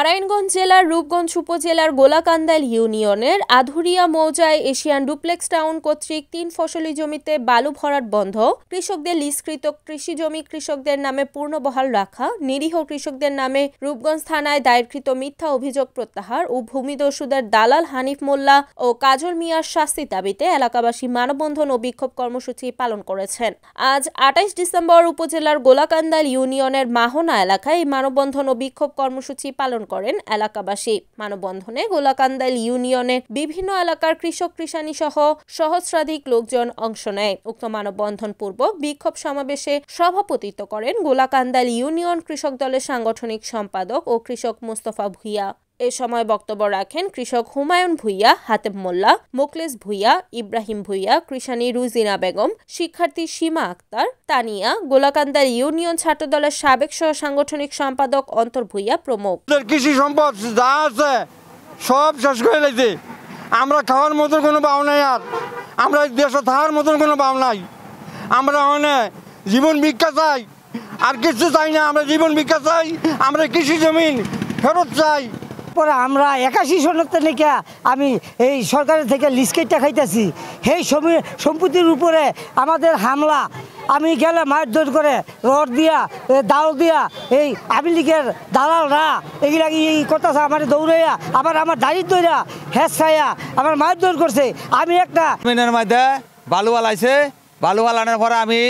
নারায়ণগঞ্জ জেলার রূপগঞ্জ উপজেলার গোলাকান্দাইল ইউনিয়নের আধুরিয়া মৌজায় এশিয়ান ডুপ্লেক্স টাউন কর্তৃক 3 ফসলি জমিতে বালু ভরাট বন্ধ, কৃষকদের লিজকৃত কৃষি জমি কৃষকদের নামে পূর্ণবহাল রাখা, নিরীহ কৃষকদের নামে রূপগঞ্জ থানায় দায়েরকৃত মিথ্যা অভিযোগ প্রত্যাহার ও ভূমিদস্যুদের দালাল হানিফ মোল্লা ও কাজল মিয়ার শাস্তি দাবিতে এলাকাবাসী মানববন্ধন ও বিক্ষোভ কর্মসূচি পালন করেছেন। আজ 28 ডিসেম্বর উপজেলার গোলাকান্দাইল ইউনিয়নের মাহনা এলাকায় এই মানববন্ধন ও বিক্ষোভ কর্মসূচি পালন করেন এলাকাবাসী। মানববন্ধনে গোলাকান্দাইল ইউনিয়নের বিভিন্ন এলাকার কৃষক কৃষানী সহ সহস্রাধিক লোকজন অংশ নেয়। উক্ত মানববন্ধন পূর্বক বিক্ষোভ সমাবেশে সভাপতিত্ব করেন গোলাকান্দাইল ইউনিয়ন কৃষক দলের সাংগঠনিক সম্পাদক ও কৃষক মোস্তফা ভুইয়া। এ সময় বক্তব্য রাখেন কৃষক হুমায়ুন ভুইয়া, হাতেম মোল্লা, মোকলেস ভুইয়া, ইব্রাহিম ভুইয়া, কৃষানী রুজিনা বেগম, শিক্ষার্থী সীমা আক্তার, তানিয়া, গোলাকান্দাইল ইউনিয়ন ছাত্র দলের সাবেক সহ সাংগঠনিক সম্পাদক অন্তর ভুইয়া প্রমুখ। কৃষি সম্পদ যা আছে সব শেষ করে লাইছে। আমরা খাওয়ার মতন কোনো পাও নাই, আর আমরা দেশে থাকার মতন কোনো পাও নাই। আমরা জীবন ভিক্ষা চাই, আর কিছু চাই না। আমরা জীবন ভিক্ষা চাই, আমরা কৃষি জমিন ফেরত চাই। পরে আমরা 81 সনতে নাকি আমি এই সরকারের থেকে লিজ কেটে খাইতেছি। সেই সম্পত্তির উপরে আমাদের হামলা, আমি গেলে মারধর করে রড দিয়া দাও দিয়া এই আওয়ামী লীগের দালালরা এগুলা এই করতেছে। আমার দৌড়াইয়া আবার আমার দাঁড়িয়ে দৌড়া হেস খাইয়া আমার মারধর করছে। আমি একটা মিনের মধ্যে বালু আলাইছে, বালু আলানোর পরে আমি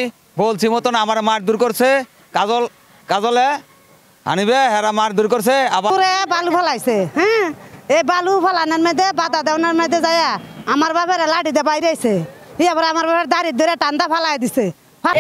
বলছি মতন আমার মারধর করছে। কাজলে আনিবে হেরা মার দূর করছে, আবার বালু ফেলাইছে। হ্যাঁ, এই বালু ফেলানোর মধ্যে বাধা দেওয়ার মধ্যে যায় আমার বাপের লাঠিতে বাইরে আইছে। এবার আমার বাপের দাঁড়িয়ে ধরে টান্দা ফালাই দিছে।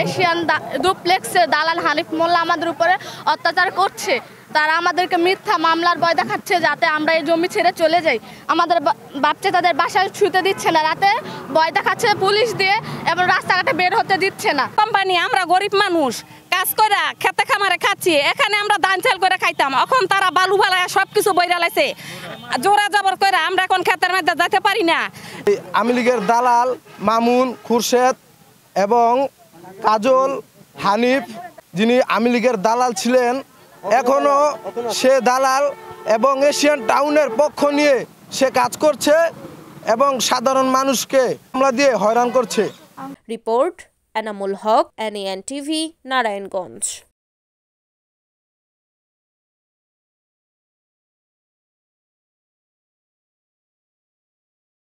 এশিয়ান ডুপ্লেক্সের দালাল হানিফ মোল্লা আমাদের উপরে অত্যাচার করছে। তারা আমাদেরকে মিথ্যা মামলার ভয় দেখাচ্ছে যাতে আমরা এই জমি ছেড়ে চলে যাই। আমাদের বাচ্চা তাদের বাসায় ছুতে দিচ্ছে না, রাতে ভয় দেখাচ্ছে পুলিশ দিয়ে, এবং রাস্তাঘাটে বের হতে দিচ্ছে না। কোম্পানি আমরা গরিব মানুষ কাজ করে খেতে খামারে খাচ্ছি, এখানে আমরা ধান চাল করে খাইতাম। এখন তারা বালু ফালায় সবকিছু বইরা লাইছে, জোরা জবর করে আমরা এখন খেতের মধ্যে যেতে পারি না। আওয়ামী লীগের দালাল মামুন, খুরশেদ এবং কাজল, হানিফ, যিনি আওয়ামী লীগের দালাল ছিলেন, এখনো সে দালাল এবং এশিয়ান টাউনের পক্ষ নিয়ে সে কাজ করছে এবং সাধারণ মানুষকে হামলা দিয়ে হয়রান করছে। Report Enamul Haque, NAN TV, Narayanganj.